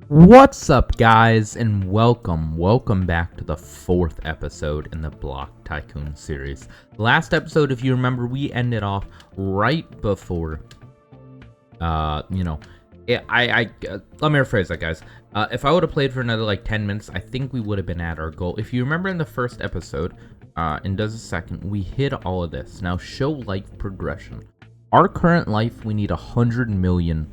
What's up, guys, and welcome back to the 4th episode in the Block Tycoon series. Last episode, if you remember, we ended off right before, let me rephrase that, guys. If I would have played for another, 10 minutes, I think we would have been at our goal. If you remember in the first episode, in Does a Second, we hit all of this. Now, show life progression. Our current life, we need 100 million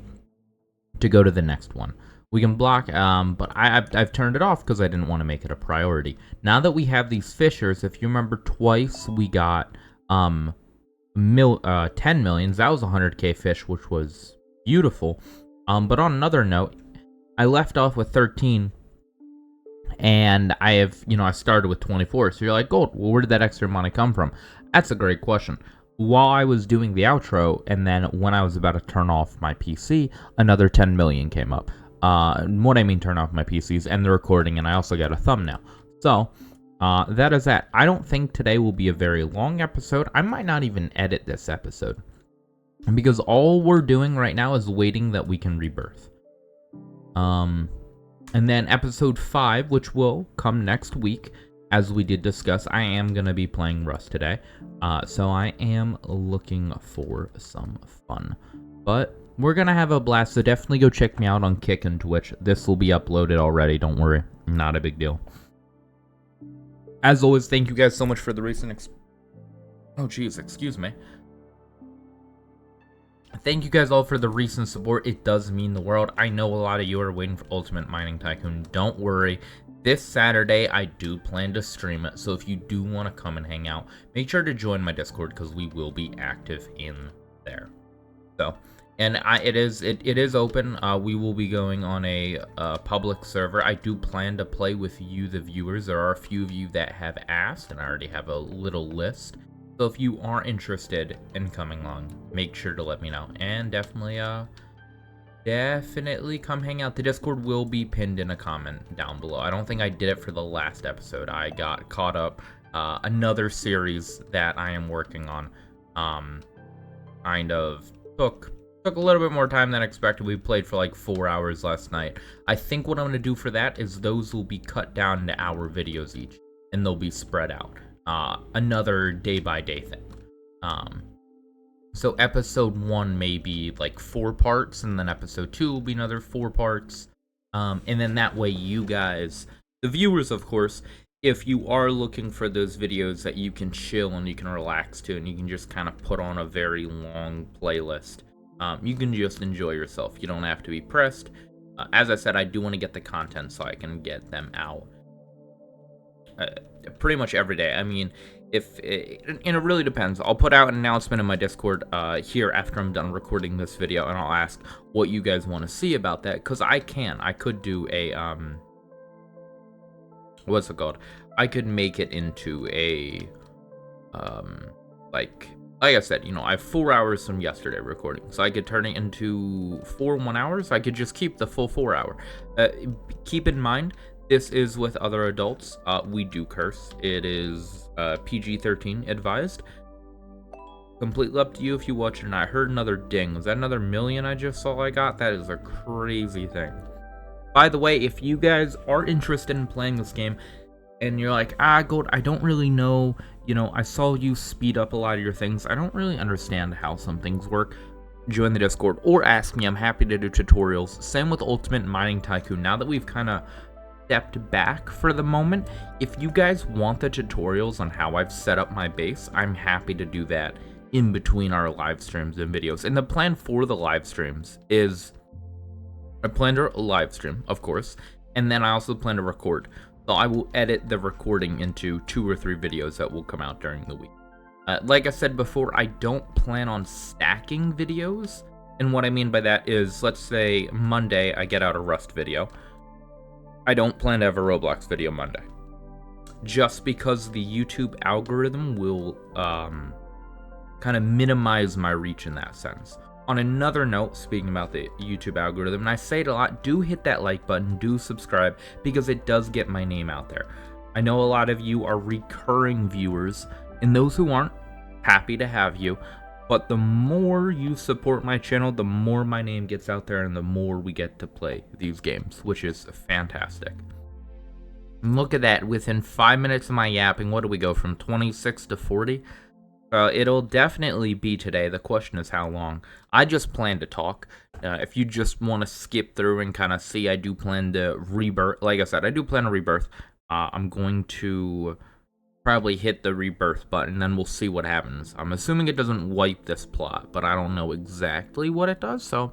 to go to the next one. We can block, but I've turned it off because I didn't want to make it a priority. Now that we have these fishers, if you remember, twice we got 10 millions. That was 100k fish, which was beautiful. But on another note, I left off with 13, and I started with 24. So you're like, gold. Well, where did that extra money come from? That's a great question. While I was doing the outro, and then when I was about to turn off my PC, another 10 million came up. What I mean, turn off my PCs and the recording, and I also got a thumbnail. So, that is that. I don't think today will be a very long episode. I might not even edit this episode, because all we're doing right now is waiting that we can rebirth. And then episode 5, which will come next week, as we did discuss, I am going to be playing Rust today. So I am looking for some fun. But we're going to have a blast, so definitely go check me out on Kick and Twitch. This will be uploaded already, don't worry. Not a big deal. As always, thank you guys so much for the recent excuse me. Thank you guys all for the recent support. It does mean the world. I know a lot of you are waiting for Ultimate Mining Tycoon. Don't worry. This Saturday, I do plan to stream it, so if you do want to come and hang out, make sure to join my Discord, because we will be active in there. So, and it is open. We will be going on a public server. I do plan to play with you, the viewers. There are a few of you that have asked, and I already have a little list. So if you are interested in coming along, make sure to let me know. And definitely come hang out. The Discord will be pinned in a comment down below. I don't think I did it for the last episode. I got caught up. Another series that I am working on kind of took a little bit more time than expected. We played for like 4 hours last night. I think what I'm going to do for that is those will be cut down to hour videos each, and they'll be spread out. Another day-by-day thing. So episode 1 may be like 4 parts, and then episode 2 will be another 4 parts. And then that way you guys, the viewers of course, if you are looking for those videos that you can chill and you can relax to, and you can just kind of put on a very long playlist, you can just enjoy yourself. You don't have to be pressed. As I said, I do want to get the content so I can get them out pretty much every day. I mean, and it really depends. I'll put out an announcement in my Discord here after I'm done recording this video, and I'll ask what you guys want to see about that, because I could do a what's it called? I could make it into a like I said, I have 4 hours from yesterday recording, so I could turn it into 4 1 hours. I could just keep the full 4 hour. Keep in mind, this is with other adults. We do curse. It is PG-13 advised. Completely up to you if you watch it or not. I heard another ding. Was that another million I just saw I got? That is a crazy thing. By the way, if you guys are interested in playing this game, and you're like, Gold, I don't really know, I saw you speed up a lot of your things. I don't really understand how some things work. Join the Discord or ask me. I'm happy to do tutorials. Same with Ultimate Mining Tycoon. Now that we've kind of stepped back for the moment, if you guys want the tutorials on how I've set up my base, I'm happy to do that in between our live streams and videos. And the plan for the live streams is I plan to live stream, of course, and then I also plan to record. So I will edit the recording into 2 or 3 videos that will come out during the week. Like I said before, I don't plan on stacking videos. And what I mean by that is, let's say Monday I get out a Rust video. I don't plan to have a Roblox video Monday, just because the YouTube algorithm will kind of minimize my reach in that sense. On another note, speaking about the YouTube algorithm, and I say it a lot, do hit that like button, do subscribe, because it does get my name out there. I know a lot of you are recurring viewers, and those who aren't, happy to have you. But the more you support my channel, the more my name gets out there and the more we get to play these games, which is fantastic. Look at that, within 5 minutes of my yapping, what do we go from 26 to 40? It'll definitely be today. The question is how long. I just plan to talk. If you just want to skip through and kind of see, I do plan to rebirth. Like I said, I do plan to rebirth. I'm going to probably hit the rebirth button, then we'll see what happens. I'm assuming it doesn't wipe this plot, but I don't know exactly what it does, so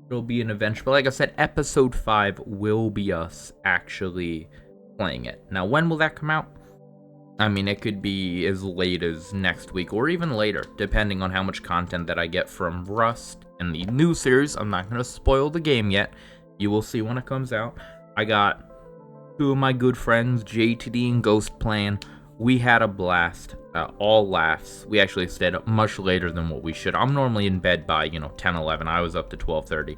it'll be an adventure. But like I said, episode 5 will be us actually playing it. Now, when will that come out? I mean, it could be as late as next week or even later, depending on how much content that I get from Rust and the new series. I'm not going to spoil the game yet. You will see when it comes out. I got 2 of my good friends, JTD and Ghost, playing. We had a blast, all laughs. We actually stayed up much later than what we should. I'm normally in bed by, 10, 11. I was up to 12:30.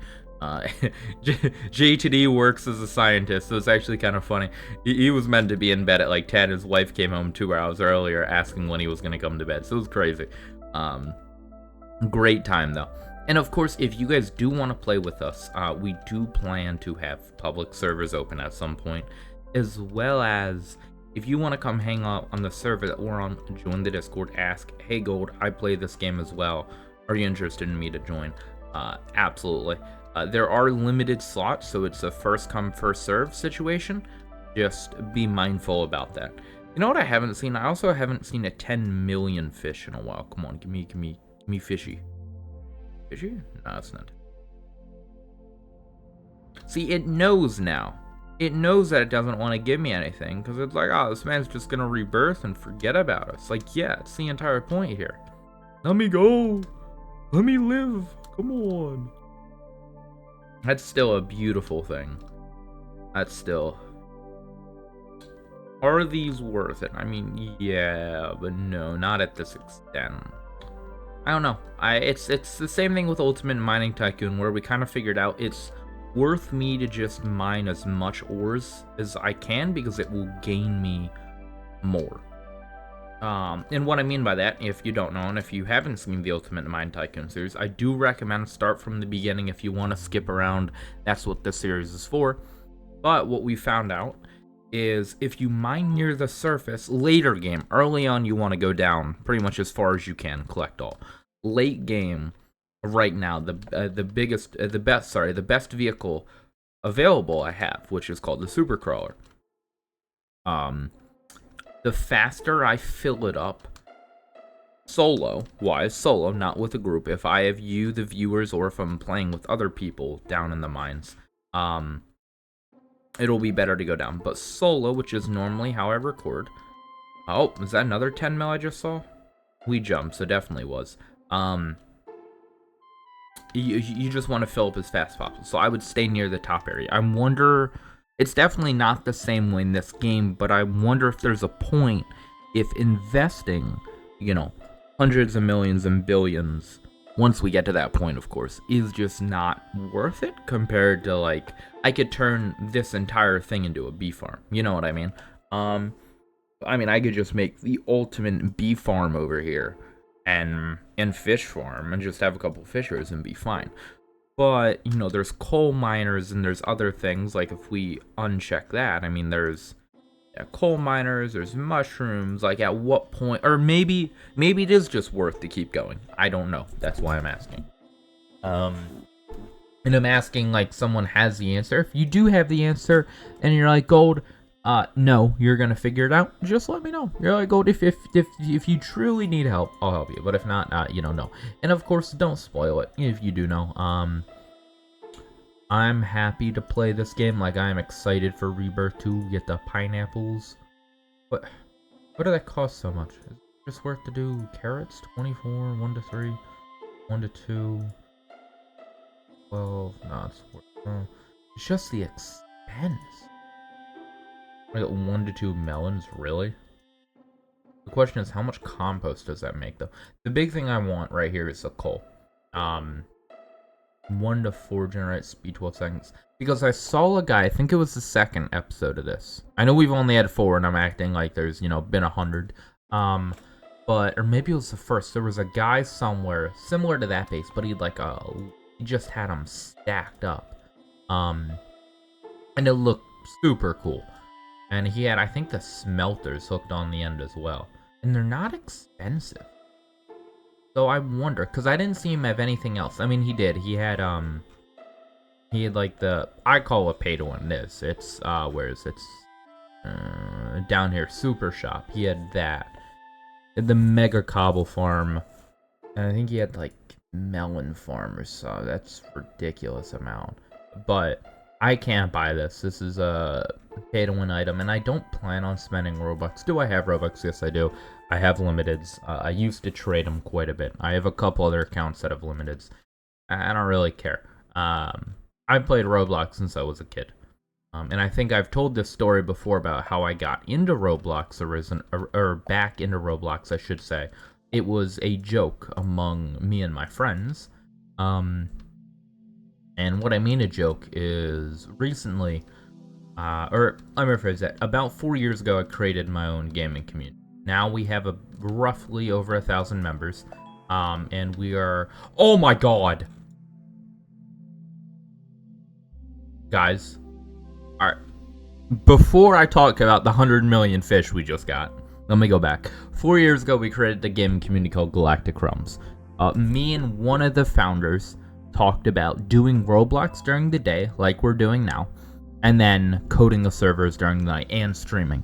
JTD works as a scientist, so it's actually kind of funny. He was meant to be in bed at like 10. His wife came home 2 hours earlier asking when he was going to come to bed, so it was crazy. Great time, though. And of course, if you guys do want to play with us, we do plan to have public servers open at some point, as well as if you want to come hang out on the server that we're on, join the Discord, ask, hey Gold, I play this game as well. Are you interested in me to join? Absolutely. There are limited slots, so it's a first come, first serve situation. Just be mindful about that. You know what I haven't seen? I also haven't seen a 10 million fish in a while. Come on, give me fishy. Fishy? No, it's not. See, it knows now. It knows that it doesn't want to give me anything, because it's like, oh, this man's just gonna rebirth and forget about us. Like, yeah, it's the entire point here. Let me go. Let me live. Come on. That's still a beautiful thing. That's still... Are these worth it? I mean, yeah, but no, not at this extent. I don't know. It's the same thing with Ultimate Mining Tycoon, where we kind of figured out it's worth me to just mine as much ores as I can, because it will gain me more. And what I mean by that, if you don't know, and if you haven't seen the Ultimate Mine Tycoon series, I do recommend start from the beginning if you want to skip around. That's what this series is for. But what we found out is if you mine near the surface, later game, early on you want to go down pretty much as far as you can, collect all. Late game, right now, the best vehicle available I have, which is called the Super Crawler. The faster I fill it up, solo, not with a group, if I have you, the viewers, or if I'm playing with other people down in the mines, it'll be better to go down. But solo, which is normally how I record, oh, is that another 10 mil I just saw? We jumped, so definitely was. You just want to fill up as fast as possible, so I would stay near the top area. I wonder... It's definitely not the same way in this game, but I wonder if there's a point if investing, hundreds of millions and billions, once we get to that point, of course, is just not worth it compared to, like, I could turn this entire thing into a bee farm. You know what I mean? I could just make the ultimate bee farm over here and fish farm and just have a couple fishers and be fine. But, there's coal miners and there's other things, like if we uncheck that, there's coal miners, there's mushrooms, like at what point, or maybe it is just worth to keep going. I don't know. That's why I'm asking. And I'm asking like someone has the answer. If you do have the answer and you're like, Gold, no, you're gonna figure it out, just let me know. You're like, Gold, if you truly need help, I'll help you. But if not, no. And of course, don't spoil it if you do know. I'm happy to play this game. Like, I'm excited for Rebirth 2, get the pineapples. What do that cost so much? Is it just worth to do carrots? 24, 1 to 3, 1 to 2, 12. No, it's worth. It's just the expense. I got 1 to 2 melons, really? The question is, how much compost does that make, though? The big thing I want right here is the coal. 1 to 4 generate speed 12 seconds. Because I saw a guy, I think it was the second episode of this. I know we've only had 4 and I'm acting like there's, been 100. But but or maybe it was the first. There was a guy somewhere similar to that base, but he just had them stacked up, and it looked super cool. And he had, I think, the smelters hooked on the end as well, and they're not expensive. So I wonder, because I didn't see him have anything else. I mean, he did. He had like I call it pay to win. It's where is it? Down here, Super Shop. He had that. The Mega Cobble Farm. And I think he had like Melon Farm or so. That's ridiculous amount. But I can't buy this. This is a pay to win item, and I don't plan on spending Robux. Do I have Robux? Yes, I do. I have limiteds. I used to trade them quite a bit. I have a couple other accounts that have limiteds. I don't really care. I played Roblox since I was a kid. And I think I've told this story before about how I got into Roblox, or back into Roblox, I should say. It was a joke among me and my friends. And what I mean a joke is recently, or let me rephrase that, about 4 years ago I created my own gaming community. Now we have roughly over 1,000 members, and we are, oh my god! Guys, alright, before I talk about the 100 million fish we just got, let me go back. 4 years ago, we created a gaming community called Galactic Realms. Me and one of the founders talked about doing Roblox during the day, like we're doing now, and then coding the servers during the night and streaming.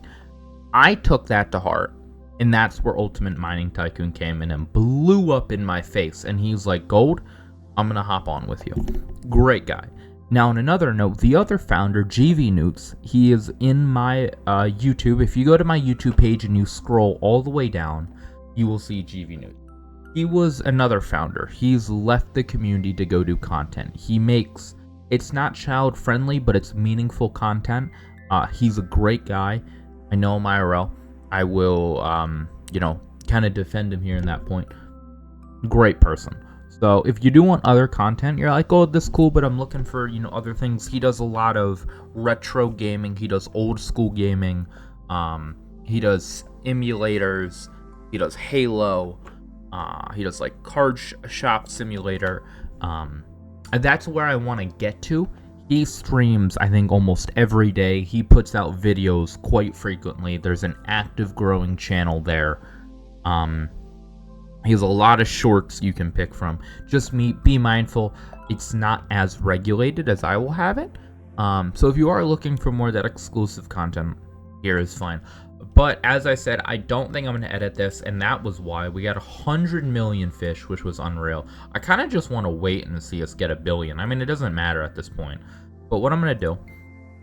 I took that to heart, and that's where Ultimate Mining Tycoon came in and blew up in my face, and he's like, Gold, I'm gonna hop on with you. Great guy. Now, on another note, the other founder, GV Newts, he is in my YouTube. If you go to my YouTube page and you scroll all the way down, you will see GV Newts. He was another founder. He's left the community to go do content. He makes, it's not child-friendly, but it's meaningful content. He's a great guy. I know him IRL. I will, kind of defend him here in that point. Great person. So if you do want other content, you're like, oh, this is cool, but I'm looking for, other things. He does a lot of retro gaming. He does old school gaming. He does emulators. He does Halo. He does like card shop simulator. And that's where I want to get to. He streams, I think, almost every day. He puts out videos quite frequently. There's an active growing channel there. He has a lot of shorts you can pick from. Just be mindful, it's not as regulated as I will have it. So if you are looking for more of that exclusive content, here is fine. But as I said, I don't think I'm going to edit this, and that was why we got 100 million fish, which was unreal. I kind of just want to wait and see us get 1 billion. I mean, it doesn't matter at this point. But what I'm going to do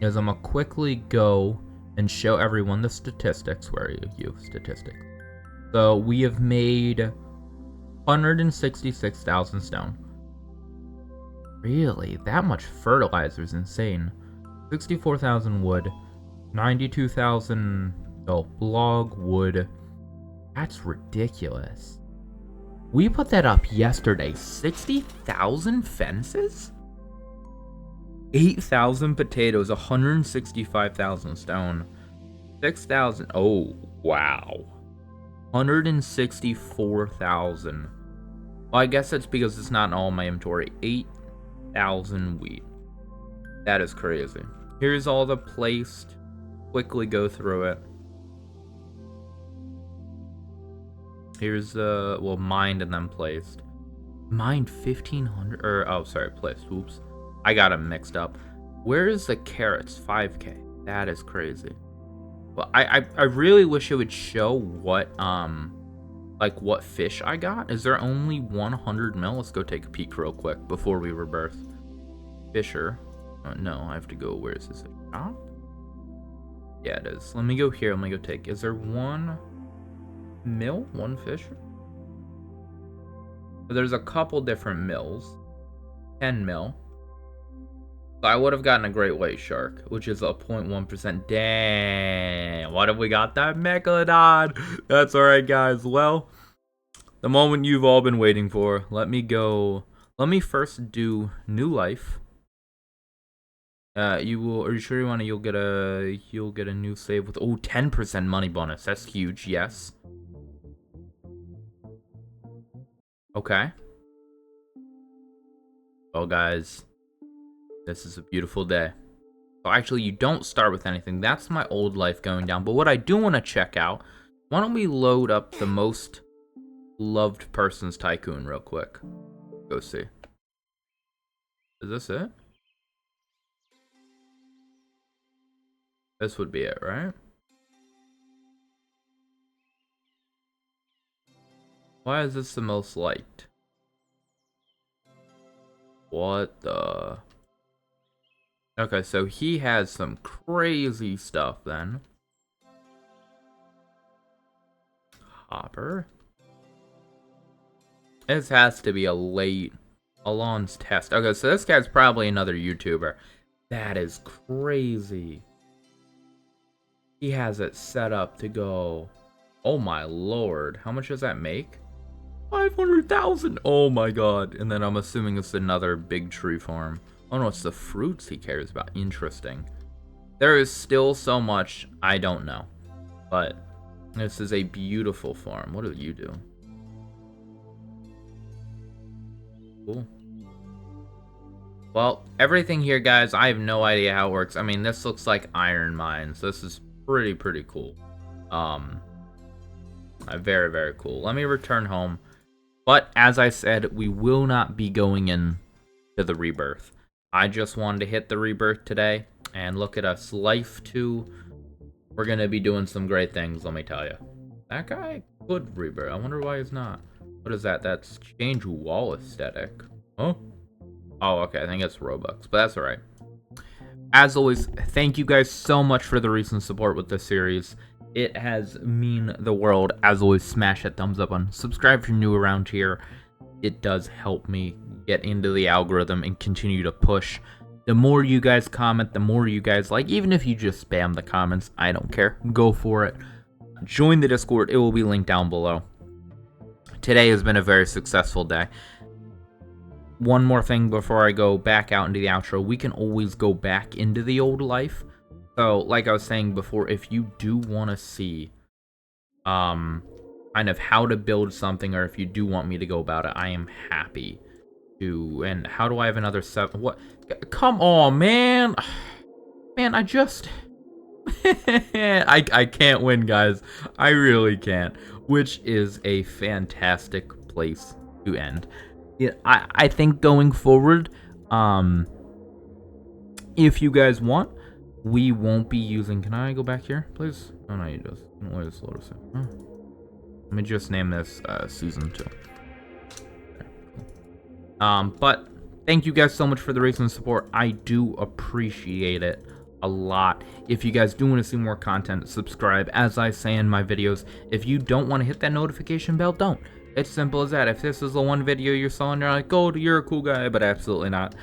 is I'm going to quickly go and show everyone the statistics. Where are you? Statistics. So we have made 166,000 stone. Really? That much fertilizer is insane. 64,000 wood. 92,000 log wood. That's ridiculous. We put that up yesterday. 60,000 fences? 8,000 potatoes. 165,000 stone. 6,000. Oh, wow. 164,000. Well, I guess that's because it's not in all my inventory. 8,000 wheat. That is crazy. Here's all the placed. Quickly go through it. Here's mined and then placed. Mined 1,500, placed. Oops. I got them mixed up. Where is the carrots? 5K. That is crazy. Well, I really wish it would show what what fish I got. Is there only 100 mil? Let's go take a peek real quick before we rebirth. Fisher. No, I have to go. Where is this? Shop? Yeah, it is. Let me go here. Let me go take. Is there 1 mill? 1 fisher? There's a couple different mills. 10 mil. I would have gotten a great white shark, which is a 0.1%. Damn, what have we got? That Megalodon. That's alright, guys. Well, the moment you've all been waiting for. Let me first do new life. Are you sure you want to? You'll get a new save with 10% money bonus. That's huge. Yes. Okay. Well, guys, this is a beautiful day. So actually, you don't start with anything. That's my old life going down. But what I do want to check out, why don't we load up the most loved person's Tycoon real quick? Go see. Is this it? This would be it, right? Why is this the most liked? What the... Okay, so he has some crazy stuff then. Hopper. This has to be a late Alon's test. Okay, so this guy's probably another YouTuber. That is crazy. He has it set up to go. Oh my lord. How much does that make? 500,000. Oh my god. And then I'm assuming it's another big tree farm. Oh no, it's the fruits he cares about. Interesting. There is still so much I don't know. But this is a beautiful farm. What do you do? Cool. Well, everything here, guys, I have no idea how it works. I mean, this looks like iron mines. This is pretty cool. Very, very cool. Let me return home. But, as I said, we will not be going in to the rebirth. I just wanted to hit the rebirth today. And look at us. Life 2. We're going to be doing some great things, let me tell you. That guy could rebirth. I wonder why he's not. What is that? That's change wall aesthetic. Oh? Oh, okay. I think it's Robux, but that's alright. As always, thank you guys so much for the recent support with this series. It has mean the world. As always, smash that thumbs up button. Subscribe if you're new around here. It does help me get into the algorithm and continue to push. The more you guys comment, the more you guys like. Even if you just spam the comments, I don't care. Go for it. Join the Discord. It will be linked down below. Today has been a very successful day. One more thing before I go back out into the outro. We can always go back into the old life. So, like I was saying before, if you do want to see kind of how to build something, or if you do want me to go about it, I am happy to. And how do I have another 7? What? Come on, man. Man, I just... I can't win, guys. I really can't. Which is a fantastic place to end. I think going forward, if you guys want, we won't be using... Can I go back here, please? Oh, no, you just... Wait, just load us in. Let me just name this Season 2. Okay, cool. But thank you guys so much for the recent support. I do appreciate it a lot. If you guys do want to see more content, subscribe. As I say in my videos, if you don't want to hit that notification bell, don't. It's simple as that. If this is the one video you saw and you're like, oh, you're a cool guy, but absolutely not.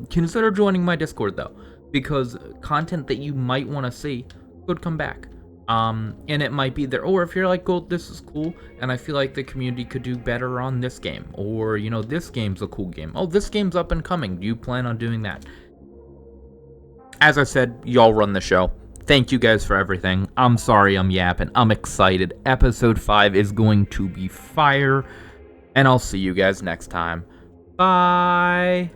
Consider joining my Discord, though, because content that you might want to see could come back. And it might be there. Or if you're like, oh, this is cool, and I feel like the community could do better on this game. Or, you know, this game's a cool game. Oh, this game's up and coming. Do you plan on doing that? As I said, y'all run the show. Thank you guys for everything. I'm sorry I'm yapping. I'm excited. Episode 5 is going to be fire. And I'll see you guys next time. Bye.